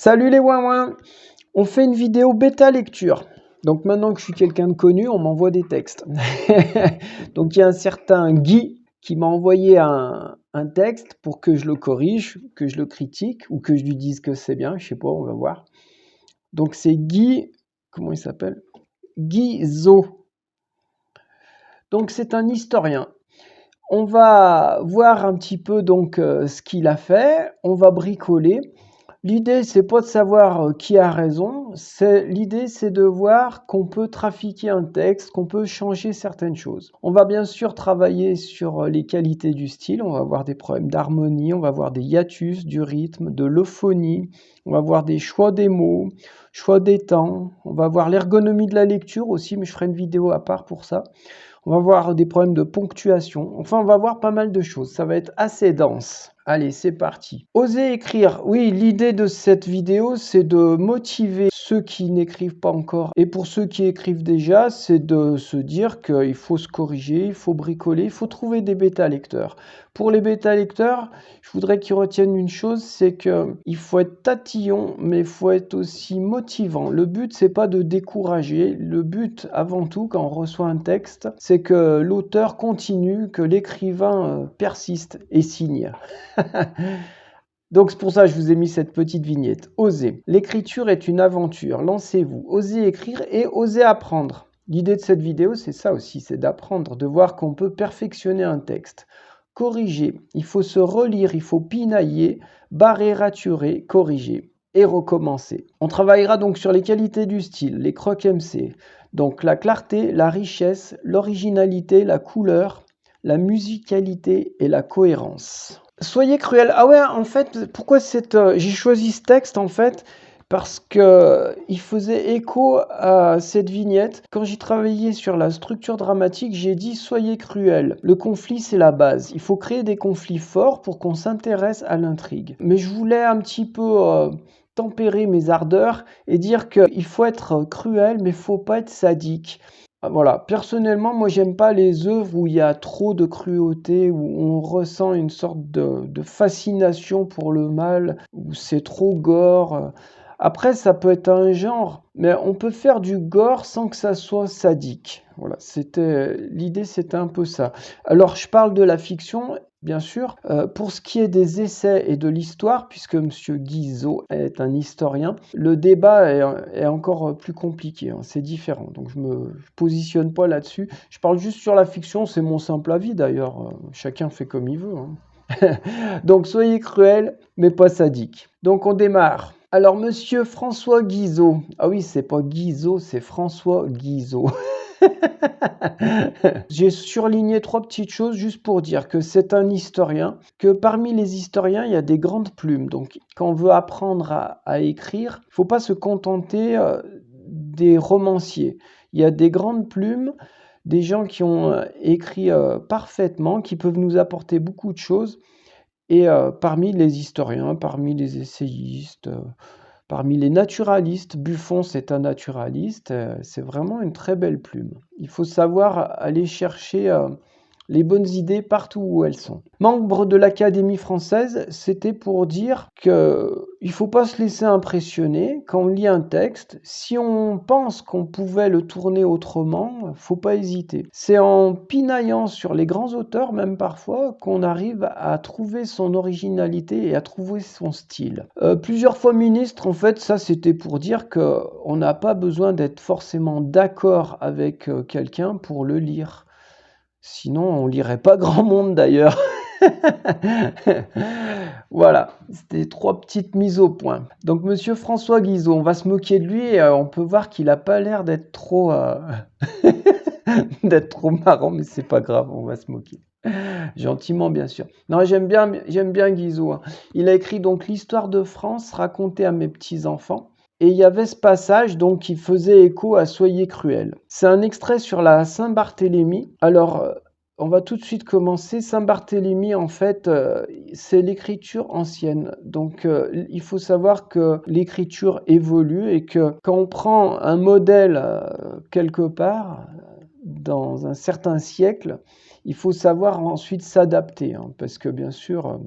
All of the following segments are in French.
Salut les ouin-ouin. On fait une vidéo bêta lecture. Donc maintenant que je suis quelqu'un de connu, on m'envoie des textes. Donc il y a un certain Guy qui m'a envoyé un texte pour que je le corrige, que je le critique ou que je lui dise que c'est bien, je sais pas, on va voir. Donc c'est Guy, comment il s'appelle? Guy Zo. Donc c'est un historien. On va voir un petit peu donc ce qu'il a fait, on va bricoler. L'idée, c'est pas de savoir qui a raison, l'idée, c'est de voir qu'on peut trafiquer un texte, qu'on peut changer certaines choses. On va bien sûr travailler sur les qualités du style, on va voir des problèmes d'harmonie, on va voir des hiatus, du rythme, de l'euphonie, on va voir des choix des mots, choix des temps, on va voir l'ergonomie de la lecture aussi, mais je ferai une vidéo à part pour ça. On va voir des problèmes de ponctuation. Enfin, on va voir pas mal de choses. Ça va être assez dense. Allez, c'est parti. Oser écrire. Oui, l'idée de cette vidéo, c'est de motiver ceux qui n'écrivent pas encore. Et pour ceux qui écrivent déjà, c'est de se dire qu'il faut se corriger, il faut bricoler, il faut trouver des bêta-lecteurs. Pour les bêta-lecteurs, je voudrais qu'ils retiennent une chose, c'est qu'il faut être tatillon, mais il faut être aussi motivant. Le but, c'est pas de décourager. Le but, avant tout, quand on reçoit un texte, c'est que l'auteur continue, que l'écrivain persiste et signe. Donc c'est pour ça que je vous ai mis cette petite vignette. Osez. L'écriture est une aventure. Lancez-vous. Osez écrire et osez apprendre. L'idée de cette vidéo, c'est ça aussi, c'est d'apprendre, de voir qu'on peut perfectionner un texte. Corriger. Il faut se relire, il faut pinailler, barrer, raturer, corriger et recommencer. On travaillera donc sur les qualités du style, les crocs MC. Donc la clarté, la richesse, l'originalité, la couleur, la musicalité et la cohérence. Soyez cruel. Ah ouais, en fait, pourquoi j'ai choisi ce texte en fait parce que il faisait écho à cette vignette. Quand j'ai travaillé sur la structure dramatique, j'ai dit soyez cruel. Le conflit, c'est la base. Il faut créer des conflits forts pour qu'on s'intéresse à l'intrigue. Mais je voulais un petit peu tempérer mes ardeurs et dire qu'il faut être cruel, mais il faut pas être sadique. Voilà, personnellement, moi j'aime pas les œuvres où il y a trop de cruauté, où on ressent une sorte de fascination pour le mal, où c'est trop gore. Après, ça peut être un genre, mais on peut faire du gore sans que ça soit sadique. Voilà, l'idée, c'était un peu ça. Alors, je parle de la fiction, bien sûr. Pour ce qui est des essais et de l'histoire, puisque Monsieur Guizot est un historien, le débat est encore plus compliqué, hein, c'est différent. Donc je me positionne pas là-dessus. Je parle juste sur la fiction, c'est mon simple avis d'ailleurs. Chacun fait comme il veut, hein. Donc soyez cruels, mais pas sadiques. Donc on démarre. Alors Monsieur François Guizot. Ah oui, c'est pas Guizot, c'est François Guizot. J'ai surligné 3 petites choses juste pour dire que c'est un historien, que parmi les historiens, il y a des grandes plumes. Donc quand on veut apprendre à écrire, il ne faut pas se contenter des romanciers. Il y a des grandes plumes, des gens qui ont écrit parfaitement, qui peuvent nous apporter beaucoup de choses. Et parmi les historiens, parmi les essayistes, parmi les naturalistes, Buffon c'est un naturaliste, c'est vraiment une très belle plume. Il faut savoir aller chercher les bonnes idées partout où elles sont. Membre de l'Académie française, c'était pour dire qu'il ne faut pas se laisser impressionner quand on lit un texte. Si on pense qu'on pouvait le tourner autrement, faut pas hésiter. C'est en pinaillant sur les grands auteurs, même parfois, qu'on arrive à trouver son originalité et à trouver son style. Plusieurs fois ministre, en fait, ça c'était pour dire qu'on n'a pas besoin d'être forcément d'accord avec quelqu'un pour le lire. Sinon, on lirait pas grand monde d'ailleurs. Voilà, c'était 3 petites mises au point. Donc Monsieur François Guizot, on va se moquer de lui et on peut voir qu'il a pas l'air d'être trop d'être trop marrant, mais c'est pas grave, on va se moquer. Gentiment, bien sûr. Non, j'aime bien Guizot, hein. Il a écrit donc l'histoire de France racontée à mes petits-enfants. Et il y avait ce passage donc qui faisait écho à Soyez cruel. C'est un extrait sur la Saint-Barthélemy. Alors, on va tout de suite commencer. Saint-Barthélemy, en fait, c'est l'écriture ancienne. Donc, il faut savoir que l'écriture évolue et que quand on prend un modèle quelque part, dans un certain siècle, il faut savoir ensuite s'adapter, hein, parce que bien sûr,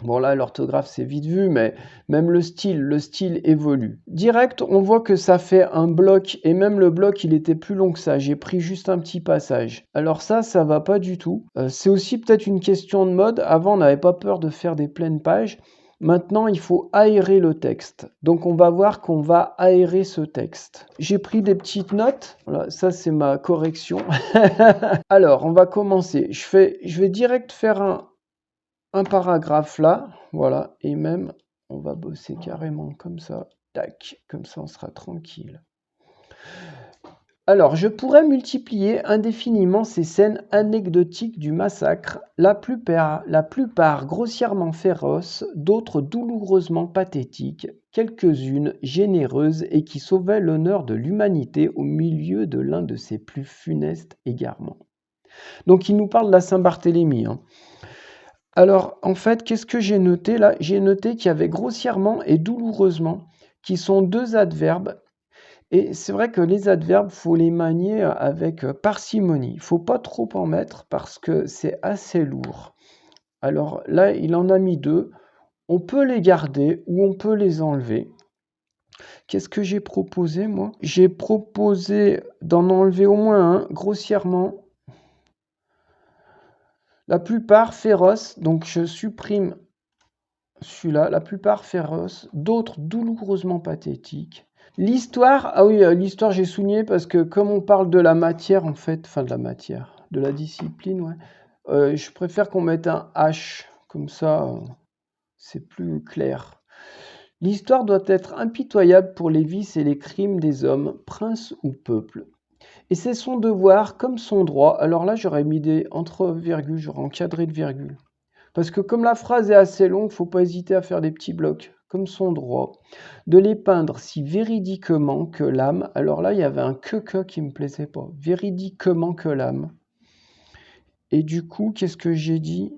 Bon là, l'orthographe, c'est vite vu, mais même le style évolue. Direct, on voit que ça fait un bloc, et même le bloc, il était plus long que ça. J'ai pris juste un petit passage. Alors ça va pas du tout. C'est aussi peut-être une question de mode. Avant, on n'avait pas peur de faire des pleines pages. Maintenant, il faut aérer le texte. Donc, on va voir qu'on va aérer ce texte. J'ai pris des petites notes. Voilà, ça, c'est ma correction. Alors, on va commencer. Je vais direct faire un paragraphe là, voilà, et même on va bosser carrément comme ça, tac, comme ça on sera tranquille. Alors, je pourrais multiplier indéfiniment ces scènes anecdotiques du massacre, la plupart grossièrement féroces, d'autres douloureusement pathétiques, quelques-unes généreuses et qui sauvaient l'honneur de l'humanité au milieu de l'un de ses plus funestes égarements. Donc, il nous parle de la Saint-Barthélemy, hein. Alors, en fait, qu'est-ce que j'ai noté là? J'ai noté qu'il y avait grossièrement et douloureusement, qui sont deux adverbes. Et c'est vrai que les adverbes, faut les manier avec parcimonie. Il faut pas trop en mettre parce que c'est assez lourd. Alors là, il en a mis deux. On peut les garder ou on peut les enlever. Qu'est-ce que j'ai proposé, moi? J'ai proposé d'en enlever au moins un, grossièrement. La plupart féroces, donc je supprime celui-là, la plupart féroces, d'autres douloureusement pathétiques. L'histoire, ah oui, l'histoire j'ai souligné parce que comme on parle de la matière en fait, enfin de la matière, de la discipline, ouais, je préfère qu'on mette un H, comme ça c'est plus clair. L'histoire doit être impitoyable pour les vices et les crimes des hommes, princes ou peuples. Et c'est son devoir comme son droit. Alors là, j'aurais mis des entre-virgules, j'aurais encadré de virgules. Parce que comme la phrase est assez longue, faut pas hésiter à faire des petits blocs, comme son droit, de les peindre si véridiquement que l'âme. Alors là, il y avait un que qui me plaisait pas. Véridiquement que l'âme. Et du coup, qu'est-ce que j'ai dit?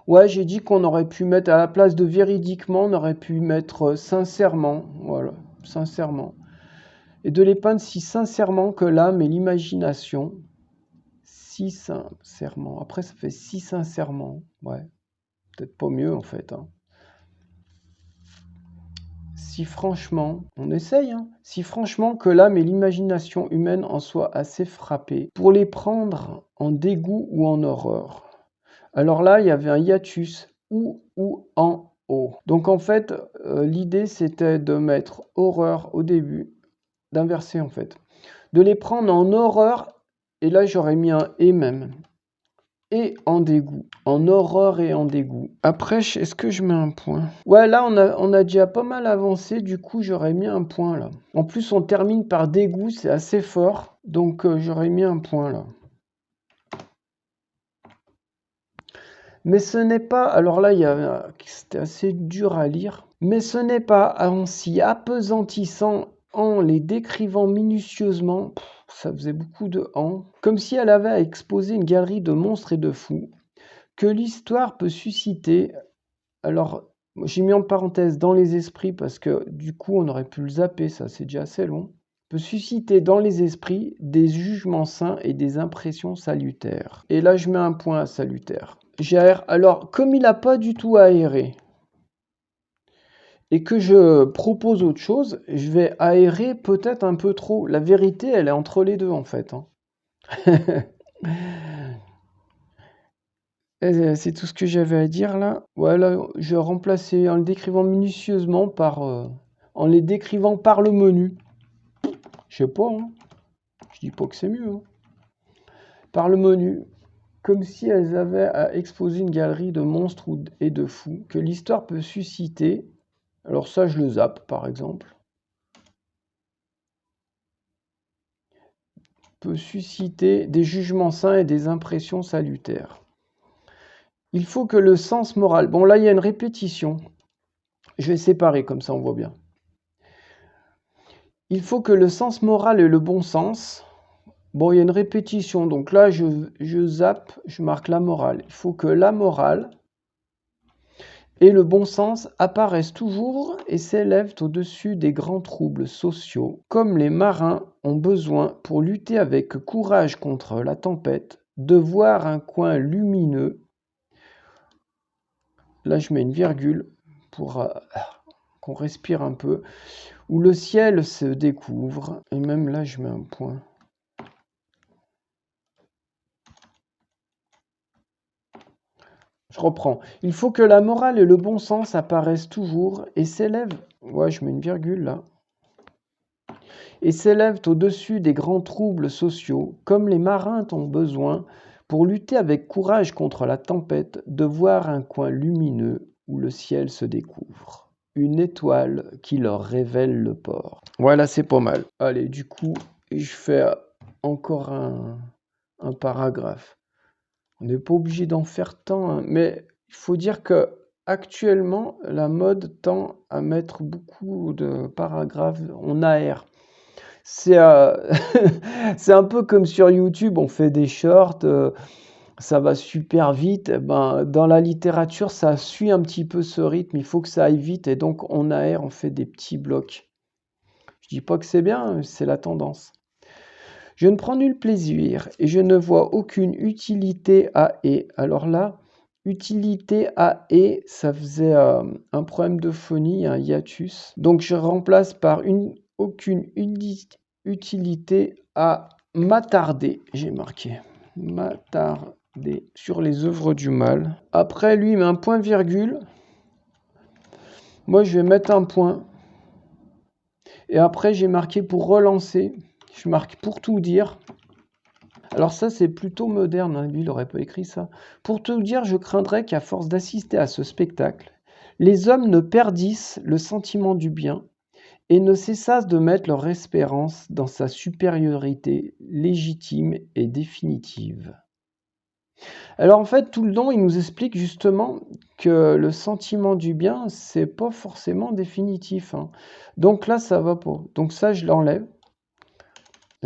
Ouais, j'ai dit qu'on aurait pu mettre à la place de véridiquement, on aurait pu mettre sincèrement. Voilà, sincèrement. Et de les peindre si sincèrement que l'âme et l'imagination. Si sincèrement. Après, ça fait si sincèrement. Ouais, peut-être pas mieux en fait, hein. Si franchement, on essaye, hein, si franchement que l'âme et l'imagination humaine en soient assez frappées pour les prendre en dégoût ou en horreur. Alors là, il y avait un hiatus ou en haut. Donc en fait, l'idée c'était de mettre horreur au début, d'inverser en fait, de les prendre en horreur, et là j'aurais mis un et même. Et en dégoût, en horreur et en dégoût. Après, est-ce que je mets un point? Ouais, là, on a déjà pas mal avancé, du coup, j'aurais mis un point, là. En plus, on termine par dégoût, c'est assez fort, donc j'aurais mis un point, là. Mais ce n'est pas, alors là, c'était assez dur à lire, mais ce n'est pas en s'y appesantissant, en les décrivant minutieusement, ça faisait beaucoup de en, comme si elle avait à exposer une galerie de monstres et de fous, que l'histoire peut susciter. Alors, j'ai mis en parenthèse dans les esprits parce que du coup, on aurait pu le zapper, ça c'est déjà assez long. Peut susciter dans les esprits des jugements sains et des impressions salutaires. Et là, je mets un point à salutaire. J'aère. Alors, comme il n'a pas du tout aéré et que je propose autre chose, je vais aérer peut-être un peu trop. La vérité, elle est entre les deux en fait, hein. C'est tout ce que j'avais à dire là. Voilà, je vais remplacer en le décrivant minutieusement par en les décrivant par le menu. Je sais pas, hein. Je dis pas que c'est mieux, hein. Par le menu, comme si elles avaient à exposer une galerie de monstres et de fous que l'histoire peut susciter. Alors ça, je le zappe par exemple. Peut susciter des jugements sains et des impressions salutaires. Il faut que le sens moral. Bon, là, il y a une répétition. Je vais séparer, comme ça on voit bien. Il faut que le sens moral et le bon sens. Bon, il y a une répétition, donc là, je zappe, je marque la morale. Il faut que la morale et le bon sens apparaissent toujours et s'élèvent au-dessus des grands troubles sociaux, comme les marins ont besoin, pour lutter avec courage contre la tempête, de voir un coin lumineux là je mets une virgule pour qu'on respire un peu, où le ciel se découvre, et même là je mets un point. Je reprends. Il faut que la morale et le bon sens apparaissent toujours et s'élèvent. Ouais, je mets une virgule là. Et s'élèvent au-dessus des grands troubles sociaux, comme les marins ont besoin, pour lutter avec courage contre la tempête, de voir un coin lumineux où le ciel se découvre. Une étoile qui leur révèle le port. Voilà, c'est pas mal. Allez, du coup, je fais encore un paragraphe. On n'est pas obligé d'en faire tant, hein, mais il faut dire que actuellement, la mode tend à mettre beaucoup de paragraphes en AR. C'est c'est un peu comme sur YouTube, on fait des shorts, ça va super vite. Eh ben, dans la littérature, ça suit un petit peu ce rythme, il faut que ça aille vite, et donc en AR, on fait des petits blocs. Je dis pas que c'est bien, c'est la tendance. Je ne prends nul plaisir et je ne vois aucune utilité à et. Alors là, utilité à et, ça faisait un problème de phonie, un hiatus. Donc je remplace par aucune utilité à m'attarder. J'ai marqué m'attarder sur les œuvres du mal. Après, lui, il met un point virgule. Moi, je vais mettre un point. Et après, j'ai marqué pour relancer. Je marque pour tout dire. Alors ça, c'est plutôt moderne, hein. Lui, il n'aurait pas écrit ça. Pour tout dire, je craindrais qu'à force d'assister à ce spectacle, les hommes ne perdissent le sentiment du bien et ne cessassent de mettre leur espérance dans sa supériorité légitime et définitive. Alors en fait, tout le long, il nous explique justement que le sentiment du bien, c'est pas forcément définitif, hein. Donc là, ça va pas. Donc ça, je l'enlève.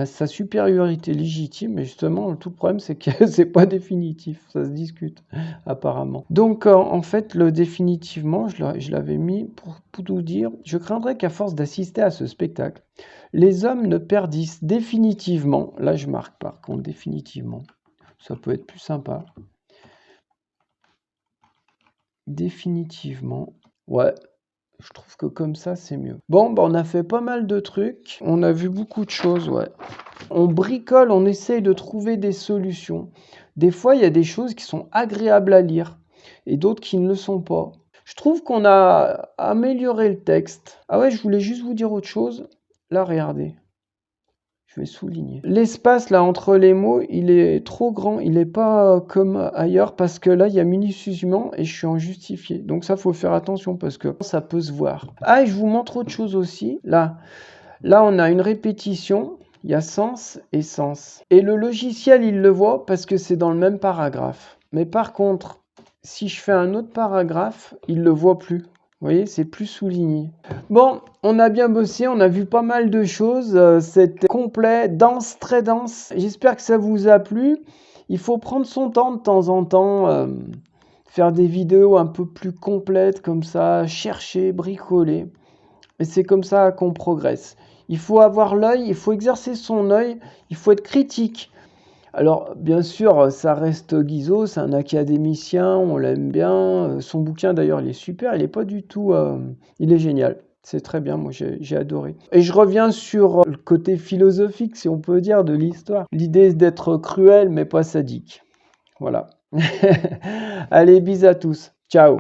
Sa supériorité légitime, mais justement, tout le problème, c'est que c'est pas définitif, ça se discute, apparemment. Donc, en fait, le définitivement, je l'avais mis pour tout dire. Je craindrais qu'à force d'assister à ce spectacle, les hommes ne perdissent définitivement, là je marque par contre définitivement, ça peut être plus sympa. Définitivement, ouais. Je trouve que comme ça, c'est mieux. Bon, bah, on a fait pas mal de trucs. On a vu beaucoup de choses, ouais. On bricole, on essaye de trouver des solutions. Des fois, il y a des choses qui sont agréables à lire et d'autres qui ne le sont pas. Je trouve qu'on a amélioré le texte. Ah ouais, je voulais juste vous dire autre chose. Là, regardez. Je vais souligner. L'espace là entre les mots, il est trop grand. Il n'est pas comme ailleurs parce que là, il y a minutieusement et je suis en justifié. Donc ça, faut faire attention parce que ça peut se voir. Ah, et je vous montre autre chose aussi. Là, on a une répétition. Il y a sens et sens. Et le logiciel, il le voit parce que c'est dans le même paragraphe. Mais par contre, si je fais un autre paragraphe, il ne le voit plus. Vous voyez, c'est plus souligné. Bon, on a bien bossé, on a vu pas mal de choses. C'était complet, dense, très dense. J'espère que ça vous a plu. Il faut prendre son temps de temps en temps, faire des vidéos un peu plus complètes comme ça, chercher, bricoler. Et c'est comme ça qu'on progresse. Il faut avoir l'œil, il faut exercer son œil, il faut être critique. Alors, bien sûr, ça reste Guizot, c'est un académicien, on l'aime bien. Son bouquin, d'ailleurs, il est super, il est pas du tout... il est génial, c'est très bien, moi j'ai adoré. Et je reviens sur le côté philosophique, si on peut dire, de l'histoire. L'idée d'être cruel, mais pas sadique. Voilà. Allez, bis à tous. Ciao.